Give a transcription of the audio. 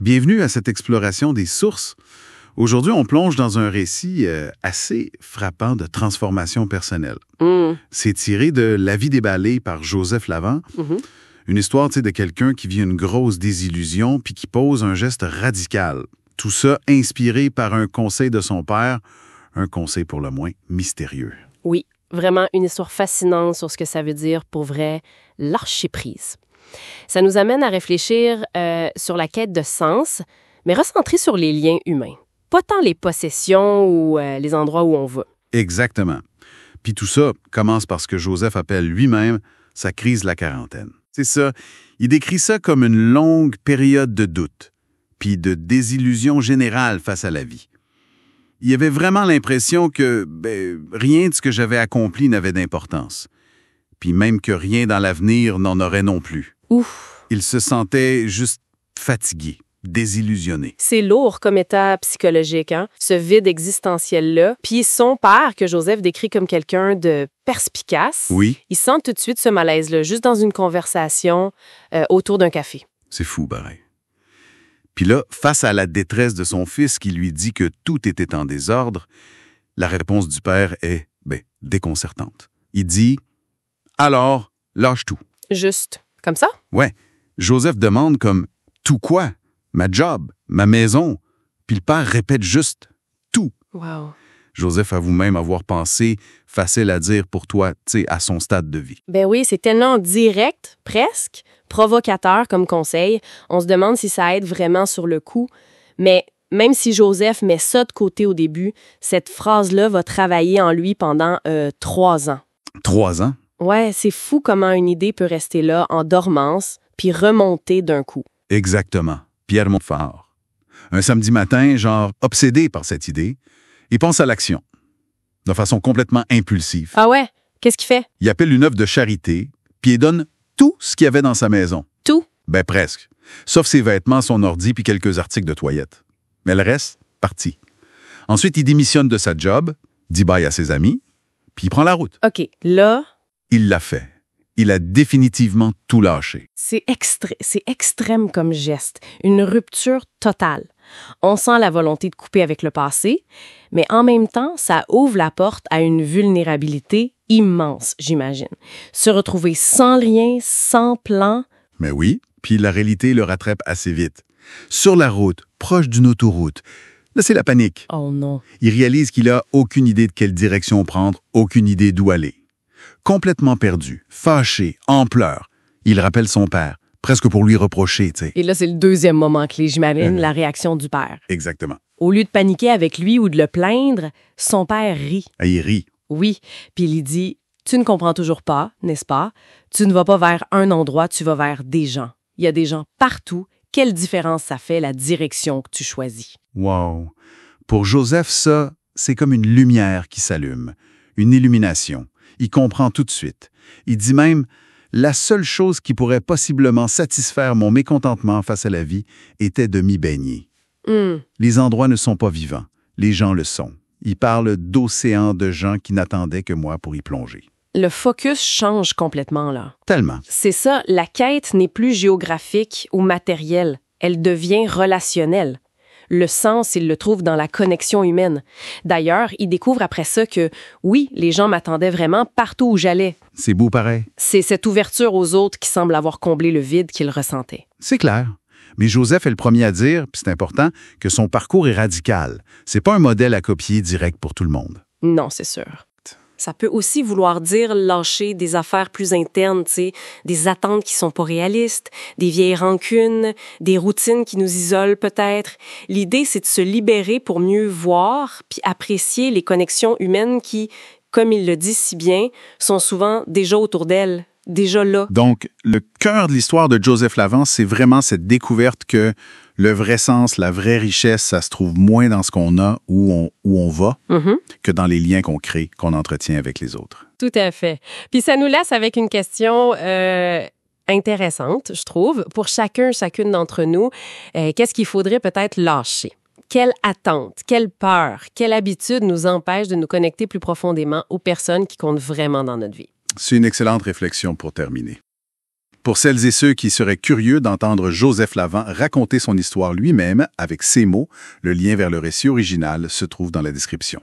Bienvenue à cette exploration des sources. Aujourd'hui, on plonge dans un récit assez frappant de transformation personnelle. C'est tiré de La vie déballée par Joseph Lavant, une histoire de quelqu'un qui vit une grosse désillusion puis qui pose un geste radical. Tout ça inspiré par un conseil de son père, un conseil pour le moins mystérieux. Oui, vraiment une histoire fascinante sur ce que ça veut dire pour vrai, lâcher prise. Ça nous amène à réfléchir sur la quête de sens, mais recentré sur les liens humains. Pas tant les possessions ou les endroits où on va. Exactement. Puis tout ça commence par ce que Joseph appelle lui-même sa crise de la quarantaine. C'est ça. Il décrit ça comme une longue période de doute, puis de désillusion générale face à la vie. Il y avait vraiment l'impression que rien de ce que j'avais accompli n'avait d'importance. Puis même que rien dans l'avenir n'en aurait non plus. Ouf! Il se sentait juste fatigué, désillusionné. C'est lourd comme état psychologique, hein? Ce vide existentiel-là. Puis son père, que Joseph décrit comme quelqu'un de perspicace, Oui. il sent tout de suite ce malaise-là, juste dans une conversation autour d'un café. C'est fou, pareil. Puis là, face à la détresse de son fils qui lui dit que tout était en désordre, la réponse du père est, déconcertante. Il dit « Alors, lâche tout. » Juste comme ça? Ouais. Joseph demande comme « Tout quoi? Ma job, ma maison. » Puis le père répète juste « Tout. » Wow. Joseph avoue même avoir pensé « facile à dire pour toi », à son stade de vie. Ben oui, c'est tellement direct, presque, provocateur comme conseil. On se demande si ça aide vraiment sur le coup. Mais même si Joseph met ça de côté au début, cette phrase-là va travailler en lui pendant 3 ans. 3 ans? Ouais, c'est fou comment une idée peut rester là, en dormance, puis remonter d'un coup. Exactement. Pierre Montfort. Un samedi matin, genre obsédé par cette idée, il pense à l'action, de façon complètement impulsive. Ah ouais? Qu'est-ce qu'il fait? Il appelle une œuvre de charité, puis il donne tout ce qu'il y avait dans sa maison. Tout? Ben presque. Sauf ses vêtements, son ordi, puis quelques articles de toilette. Mais le reste, parti. Ensuite, il démissionne de sa job, dit bye à ses amis, puis il prend la route. OK, là, Il l'a fait. Il a définitivement tout lâché. c'est extrême comme geste. Une rupture totale. On sent la volonté de couper avec le passé, mais en même temps, ça ouvre la porte à une vulnérabilité immense, j'imagine. Se retrouver sans rien, sans plan. Mais oui, puis la réalité le rattrape assez vite. Sur la route, proche d'une autoroute, là c'est la panique. Oh non. Il réalise qu'il a aucune idée de quelle direction prendre, aucune idée d'où aller. Complètement perdu, fâché, en pleurs, il rappelle son père, presque pour lui reprocher, Et là, c'est le deuxième moment clé, j'imagine, la réaction du père. Exactement. Au lieu de paniquer avec lui ou de le plaindre, son père rit. Et il rit. Oui, puis il lui dit « Tu ne comprends toujours pas, n'est-ce pas? Tu ne vas pas vers un endroit, tu vas vers des gens. Il y a des gens partout. Quelle différence ça fait, la direction que tu choisis? » Wow. Pour Joseph, ça, c'est comme une lumière qui s'allume, une illumination. Il comprend tout de suite. Il dit même « La seule chose qui pourrait possiblement satisfaire mon mécontentement face à la vie était de m'y baigner. » Les endroits ne sont pas vivants, les gens le sont. Il parle d'océans de gens qui n'attendaient que moi pour y plonger. Le focus change complètement, là. Tellement. C'est ça, la quête n'est plus géographique ou matérielle. Elle devient relationnelle. Le sens, il le trouve dans la connexion humaine. D'ailleurs, il découvre après ça que, oui, les gens m'attendaient vraiment partout où j'allais. C'est beau pareil. C'est cette ouverture aux autres qui semble avoir comblé le vide qu'il ressentait. C'est clair. Mais Joseph est le premier à dire, puis c'est important, que son parcours est radical. C'est pas un modèle à copier direct pour tout le monde. Non, c'est sûr. Ça peut aussi vouloir dire lâcher des affaires plus internes, tu sais, des attentes qui sont pas réalistes, des vieilles rancunes, des routines qui nous isolent peut-être. L'idée, c'est de se libérer pour mieux voir puis apprécier les connexions humaines qui, comme il le dit si bien, sont souvent déjà autour d'elle, déjà là. Donc, le cœur de l'histoire de Joseph Lavant, c'est vraiment cette découverte que le vrai sens, la vraie richesse, ça se trouve moins dans ce qu'on a, où on va, que dans les liens qu'on crée, qu'on entretient avec les autres. Tout à fait. Puis ça nous laisse avec une question intéressante, je trouve, pour chacune d'entre nous. Qu'est-ce qu'il faudrait peut-être lâcher? Quelle attente, quelle peur, quelle habitude nous empêche de nous connecter plus profondément aux personnes qui comptent vraiment dans notre vie? C'est une excellente réflexion pour terminer. Pour celles et ceux qui seraient curieux d'entendre Joseph Lavant raconter son histoire lui-même avec ses mots, le lien vers le récit original se trouve dans la description.